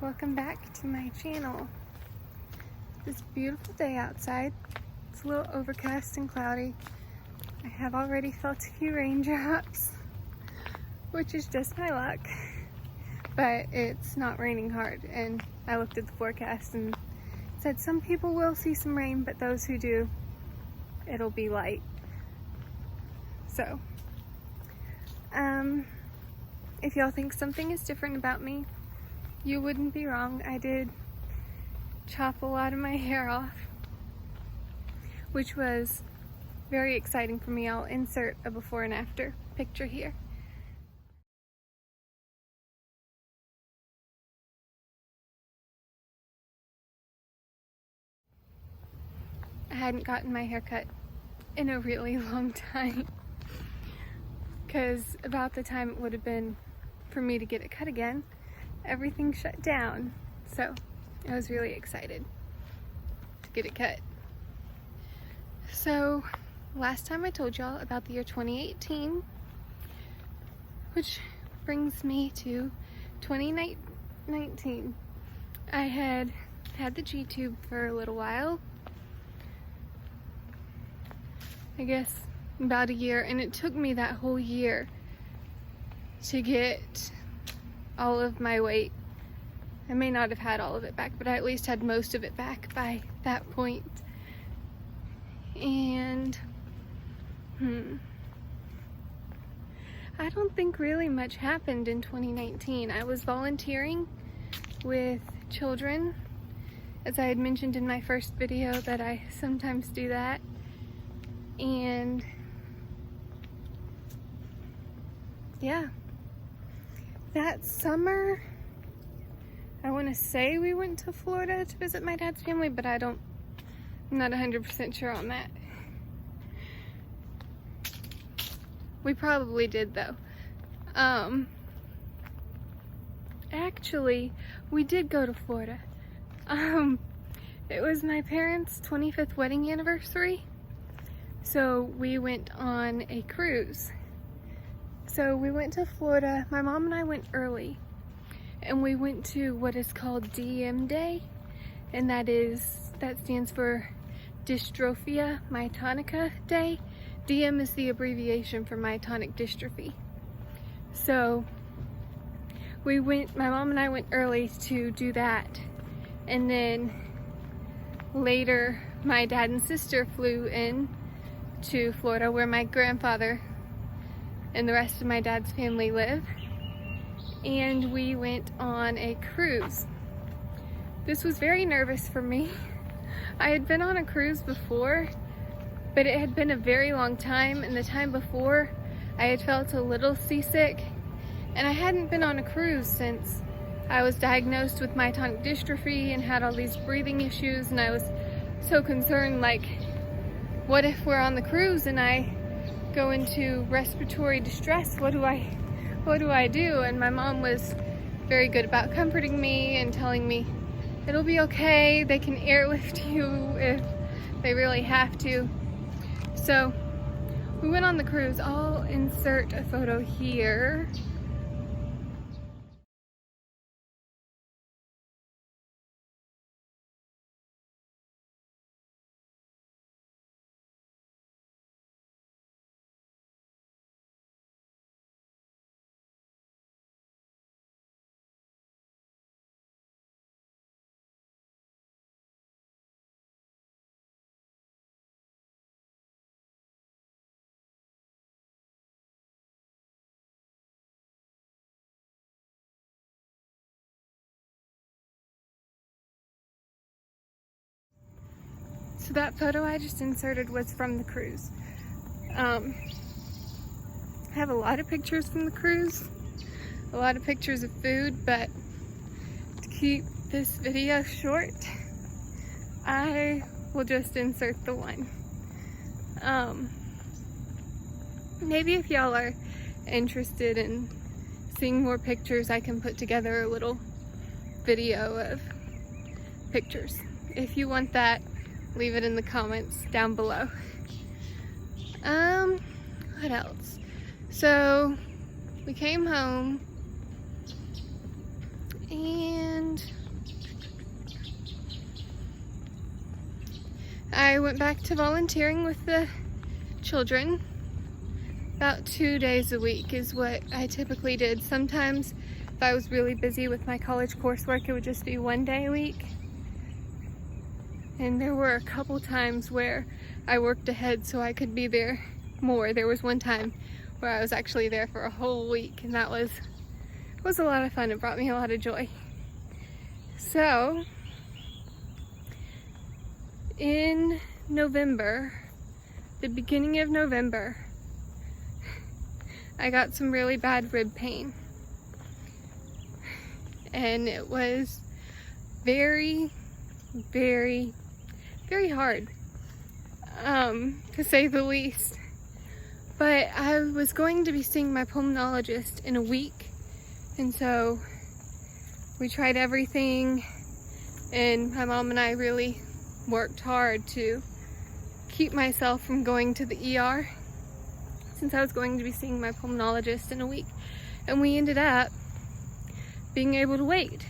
Welcome back to my channel. It's a beautiful day outside. It's a little overcast and cloudy. I have already felt a few raindrops, which is just my luck, but it's not raining hard. And I looked at the forecast and it said some people will see some rain, but those who do, it'll be light. So, if y'all think something is different about me, you wouldn't be wrong. I did chop a lot of my hair off, which was very exciting for me. I'll insert a before and after picture here. I hadn't gotten my hair cut in a really long time, because about the time it would have been for me to get it cut again, everything shut down. So I was really excited to get it cut. So last time I told y'all about the year 2018, which brings me to 2019. I had the G-tube for a little while, I guess about a year, and it took me that whole year to get all of my weight. I may not have had all of it back, but I at least had most of it back by that point. And I don't think really much happened in 2019. I was volunteering with children, as I had mentioned in my first video that I sometimes do that. And yeah, that summer, I want to say we went to Florida to visit my dad's family, but I'm not 100% sure on that. We probably did though. Actually, we did go to Florida. It was my parents' 25th wedding anniversary, so we went on a cruise. So we went to Florida. My mom and I went early, and we went to what is called DM Day, and that stands for Dystrophia Myotonic Day. DM is the abbreviation for Myotonic Dystrophy. So my mom and I went early to do that, and then later my dad and sister flew in to Florida, where my grandfather and the rest of my dad's family live, and we went on a cruise. This was very nervous for me. I had been on a cruise before, but it had been a very long time, and the time before I had felt a little seasick, and I hadn't been on a cruise since I was diagnosed with myotonic dystrophy and had all these breathing issues, and I was so concerned, like, what if we're on the cruise and I go into respiratory distress? What do I do? And my mom was very good about comforting me and telling me it'll be okay, they can airlift you if they really have to. So we went on the cruise. I'll insert a photo here. So that photo I just inserted was from the cruise. I have a lot of pictures from the cruise, a lot of pictures of food, but to keep this video short, I will just insert the one. Maybe if y'all are interested in seeing more pictures, I can put together a little video of pictures. If you want that, leave it in the comments down below. What else? So we came home And I went back to volunteering with the children. About 2 days a week is what I typically did. Sometimes if I was really busy with my college coursework, it would just be 1 day a week. And there were a couple times where I worked ahead so I could be there more. There was one time where I was actually there for a whole week, and that was a lot of fun. It brought me a lot of joy. So in November, the beginning of November, I got some really bad rib pain. And it was very, very, very hard, to say the least. But I was going to be seeing my pulmonologist in a week, and so we tried everything, and my mom and I really worked hard to keep myself from going to the ER since I was going to be seeing my pulmonologist in a week, and we ended up being able to wait.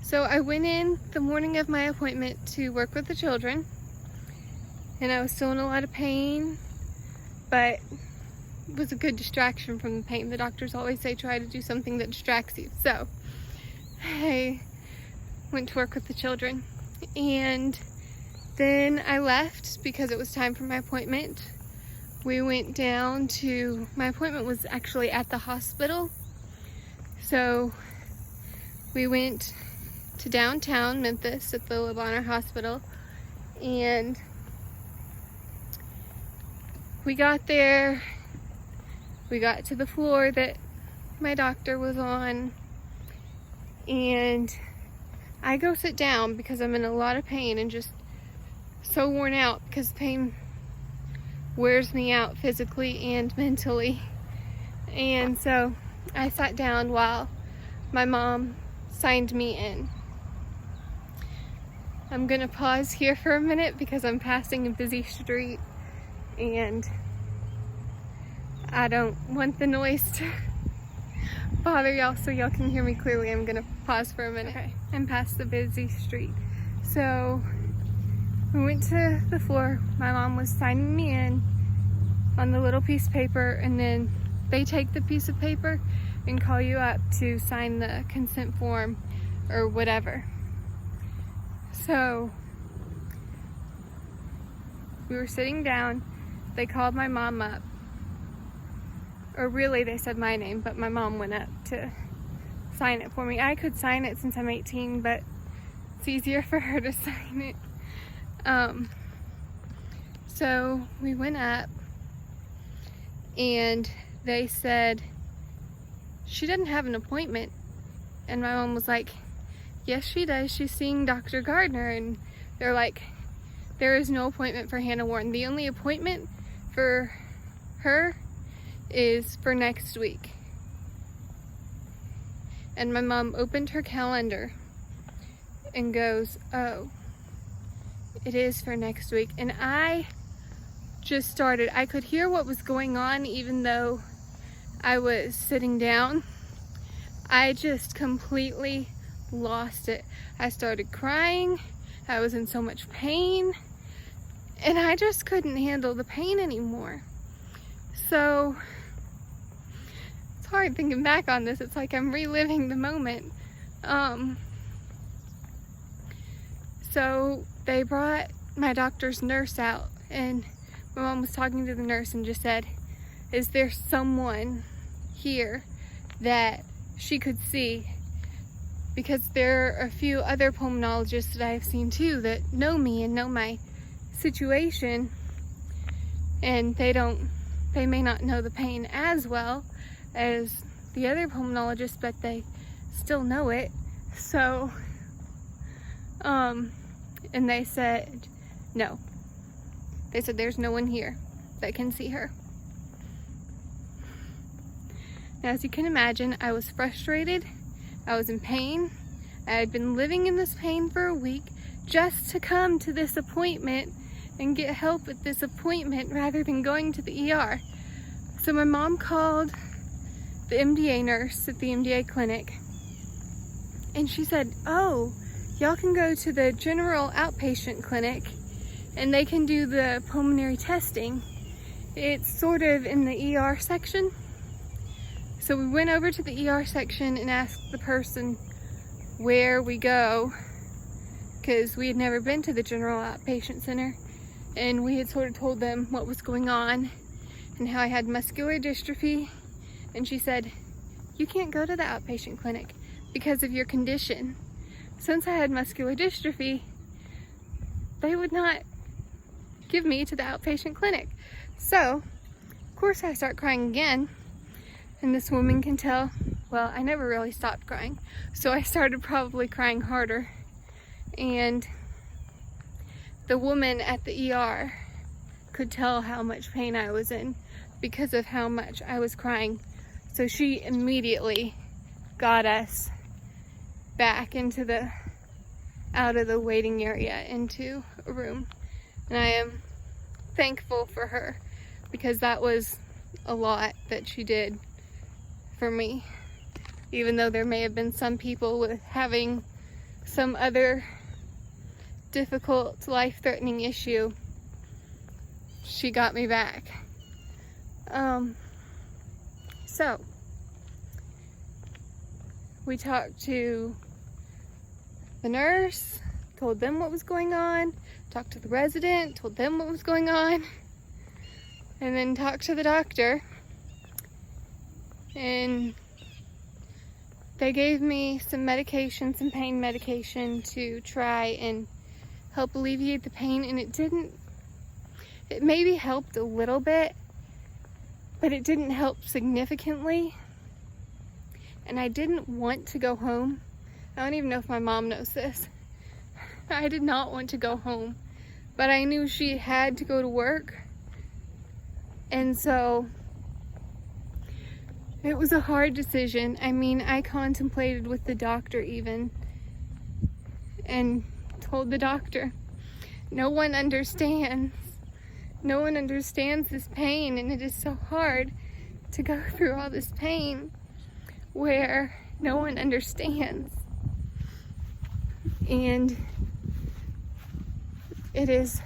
So I went in the morning of my appointment to work with the children, and I was still in a lot of pain, but it was a good distraction from the pain. The doctors always say try to do something that distracts you. So I went to work with the children, and then I left because it was time for my appointment. We went down to, my appointment was actually at the hospital. So we went to downtown Memphis at the Le Hospital, and we got there, we got to the floor that my doctor was on, and I go sit down because I'm in a lot of pain and just so worn out because pain wears me out physically and mentally. And so I sat down while my mom signed me in. I'm gonna pause here for a minute because I'm passing a busy street and I don't want the noise to bother y'all, so y'all can hear me clearly. I'm gonna pause for a minute. Okay. I'm past the busy street. So we went to the floor. My mom was signing me in on the little piece of paper, and then they take the piece of paper and call you up to sign the consent form or whatever. So we were sitting down. They called my mom up, or really they said my name, but my mom went up to sign it for me. I could sign it since I'm 18, but it's easier for her to sign it. So we went up, and they said she didn't have an appointment, and my mom was like, yes she does, she's seeing Dr. Gardner. And they're like, there is no appointment for Hannah Warren. The only appointment for her is for next week. And my mom opened her calendar and goes, oh, it is for next week. And I just started, I could hear what was going on even though I was sitting down. I just completely lost it. I started crying. I was in so much pain, and I just couldn't handle the pain anymore. So it's hard thinking back on this. It's like I'm reliving the moment. So they brought my doctor's nurse out, and my mom was talking to the nurse and just said, is there someone here that she could see? Because there are a few other pulmonologists that I've seen too that know me and know my situation, and they may not know the pain as well as the other pulmonologists, but they still know it. So and they said no. They said there's no one here that can see her. Now, as you can imagine, I was frustrated. I was in pain. I had been living in this pain for a week just to come to this appointment and get help at this appointment rather than going to the ER. So my mom called the MDA nurse at the MDA clinic, And she said, oh, y'all can go to the general outpatient clinic and they can do the pulmonary testing. It's sort of in the ER section. So we went over to the ER section and asked the person where we go, because we had never been to the general outpatient center, and we had sort of told them what was going on and how I had muscular dystrophy. And she said, you can't go to the outpatient clinic because of your condition. Since I had muscular dystrophy, they would not give me to the outpatient clinic. So, of course, I start crying again, and this woman can tell, well, I never really stopped crying, so I started probably crying harder. And the woman at the ER could tell how much pain I was in because of how much I was crying. So she immediately got us back out of the waiting area into a room. And I am thankful for her, because that was a lot that she did for me. Even though there may have been some people with having some other difficult, life-threatening issue, she got me back. So we talked to the nurse, told them what was going on, talked to the resident, told them what was going on, and then talked to the doctor. And they gave me some medication, some pain medication to try and help alleviate the pain, and it maybe helped a little bit, but it didn't help significantly. And I didn't want to go home. I don't even know if my mom knows this. I did not want to go home, but I knew she had to go to work. And so it was a hard decision. I mean, I contemplated with the doctor even, and told the doctor, no one understands this pain, and it is so hard to go through all this pain where no one understands. And it is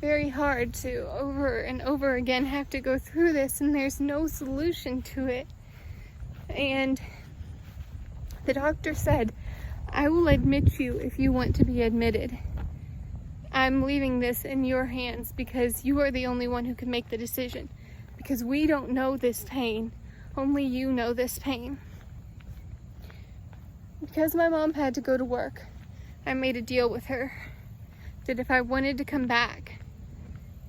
very hard to over and over again have to go through this, and there's no solution to it. And the doctor said, I will admit you if you want to be admitted. I'm leaving this in your hands because you are the only one who can make the decision, because we don't know this pain. Only you know this pain. Because my mom had to go to work, I made a deal with her that if I wanted to come back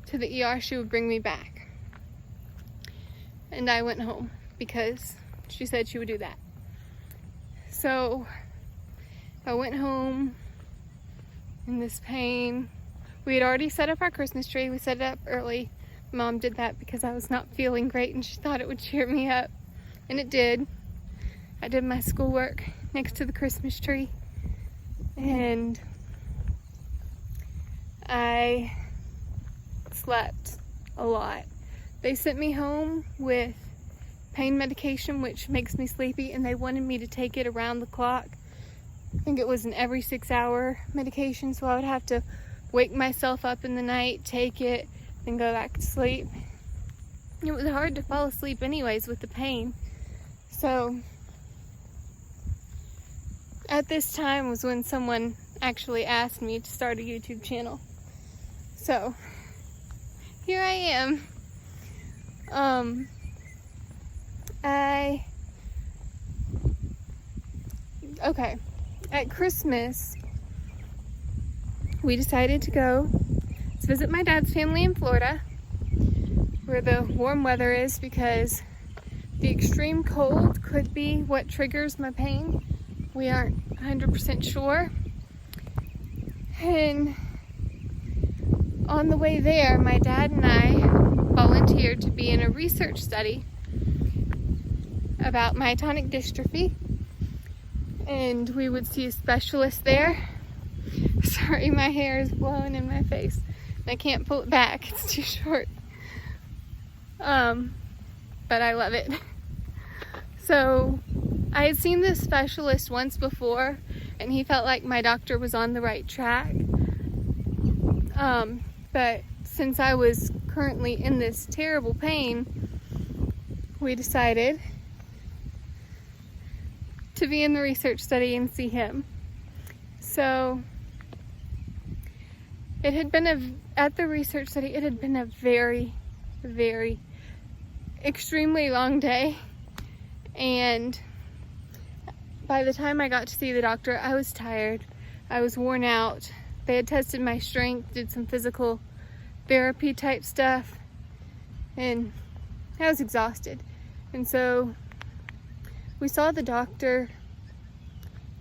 to the ER, she would bring me back. And I went home because she said she would do that. So I went home in this pain. We had already set up our Christmas tree. We set it up early. Mom did that because I was not feeling great and she thought it would cheer me up. And it did. I did my schoolwork next to the Christmas tree. And I slept a lot. They sent me home with pain medication, which makes me sleepy, and they wanted me to take it around the clock. I think it was an every 6-hour medication, so I would have to wake myself up in the night, take it, then go back to sleep. It was hard to fall asleep anyways with the pain. So at this time was when someone actually asked me to start a YouTube channel. So here I am. Okay, at Christmas, we decided to go visit my dad's family in Florida, where the warm weather is, because the extreme cold could be what triggers my pain. We aren't 100% sure. And on the way there, my dad and I volunteered to be in a research study about myotonic dystrophy, and we would see a specialist there. Sorry, my hair is blowing in my face. I can't pull it back, it's too short. But I love it. So I had seen this specialist once before, and he felt like my doctor was on the right track. But since I was currently in this terrible pain, we decided to be in the research study and see him. So it had been at the research study, it had been a very, very extremely long day, and by the time I got to see the doctor, I was tired, I was worn out. They had tested my strength, did some physical therapy type stuff, and I was exhausted. And so we saw the doctor.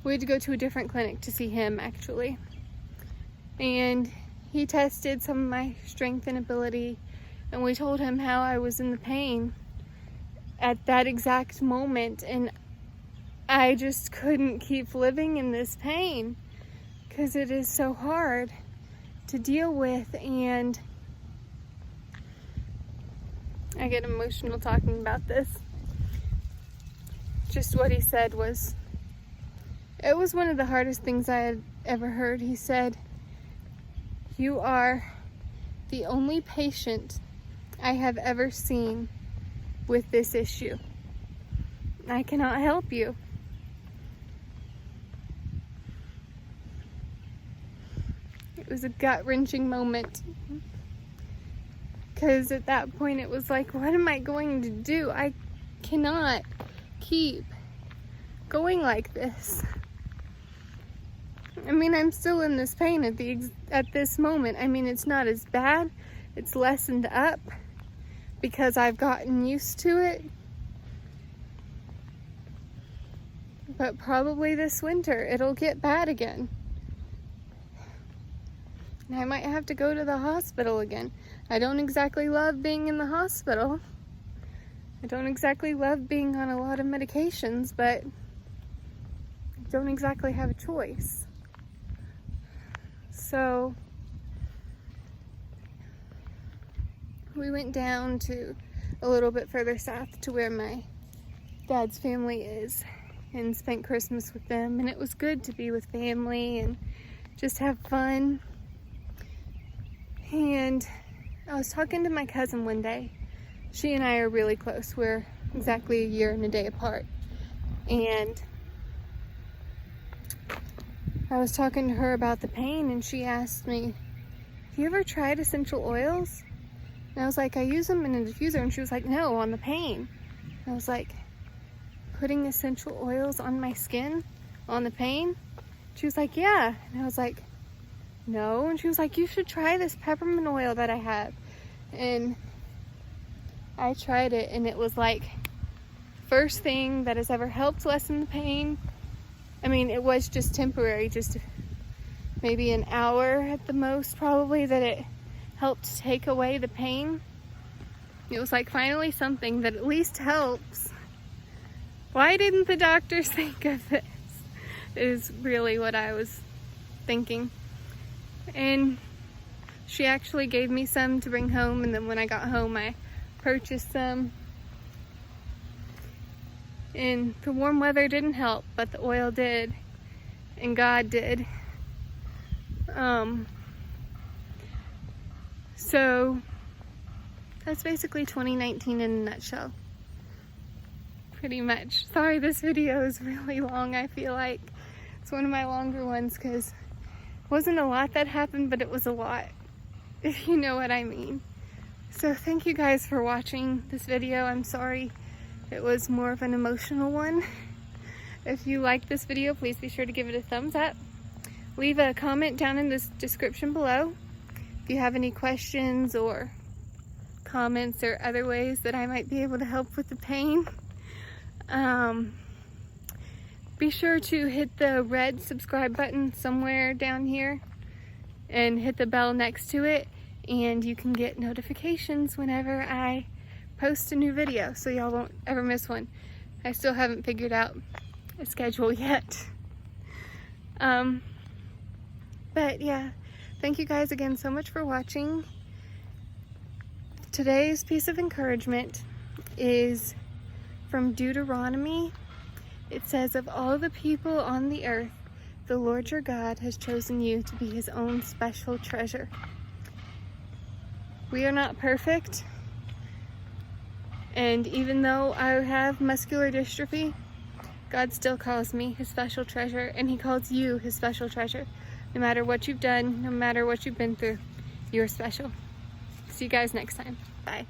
We had to go to a different clinic to see him, actually, and he tested some of my strength and ability, and we told him how I was in the pain at that exact moment, and I just couldn't keep living in this pain because it is so hard to deal with. And I get emotional talking about this. Just what he said was, it was one of the hardest things I had ever heard. He said, "You are the only patient I have ever seen with this issue. I cannot help you." It was a gut-wrenching moment, because at that point it was like, what am I going to do? I cannot keep going like this. I mean, I'm still in this pain at this moment. I mean, it's not as bad. It's lessened up because I've gotten used to it. But probably this winter it'll get bad again. And I might have to go to the hospital again. I don't exactly love being in the hospital. I don't exactly love being on a lot of medications, but I don't exactly have a choice. So we went down to a little bit further south to where my dad's family is and spent Christmas with them, and it was good to be with family and just have fun. And I was talking to my cousin one day. She and I are really close. We're exactly a year and a day apart. And I was talking to her about the pain, and she asked me, "Have you ever tried essential oils?" And I was like, "I use them in a diffuser." And she was like, "No, on the pain." And I was like, "Putting essential oils on my skin, on the pain?" She was like, "Yeah." And I was like, "No." And she was like, "You should try this peppermint oil that I have." And I tried it, and it was like first thing that has ever helped lessen the pain. I mean, it was just temporary, just maybe an hour at the most, probably, that it helped take away the pain. It was like finally something that at least helps. Why didn't the doctors think of this? Is really what I was thinking. And she actually gave me some to bring home, and then when I got home I purchased some. And the warm weather didn't help, but the oil did, and God did. So that's basically 2019 in a nutshell. Pretty much. Sorry, this video is really long. I feel like it's one of my longer ones because it wasn't a lot that happened, but it was a lot, if you know what I mean. So thank you guys for watching this video. I'm sorry it was more of an emotional one. If you like this video, please be sure to give it a thumbs up. Leave a comment down in the description below if you have any questions or comments or other ways that I might be able to help with the pain. Be sure to hit the red subscribe button somewhere down here and hit the bell next to it, and you can get notifications whenever I post a new video, so y'all won't ever miss one. I still haven't figured out a schedule yet. But yeah, thank you guys again so much for watching. Today's piece of encouragement is from Deuteronomy, It says, of all the people on the earth, the Lord your God has chosen you to be his own special treasure. We are not perfect, and even though I have muscular dystrophy, God still calls me his special treasure, and he calls you his special treasure. No matter what you've done, no matter what you've been through, you're special. See you guys next time. Bye.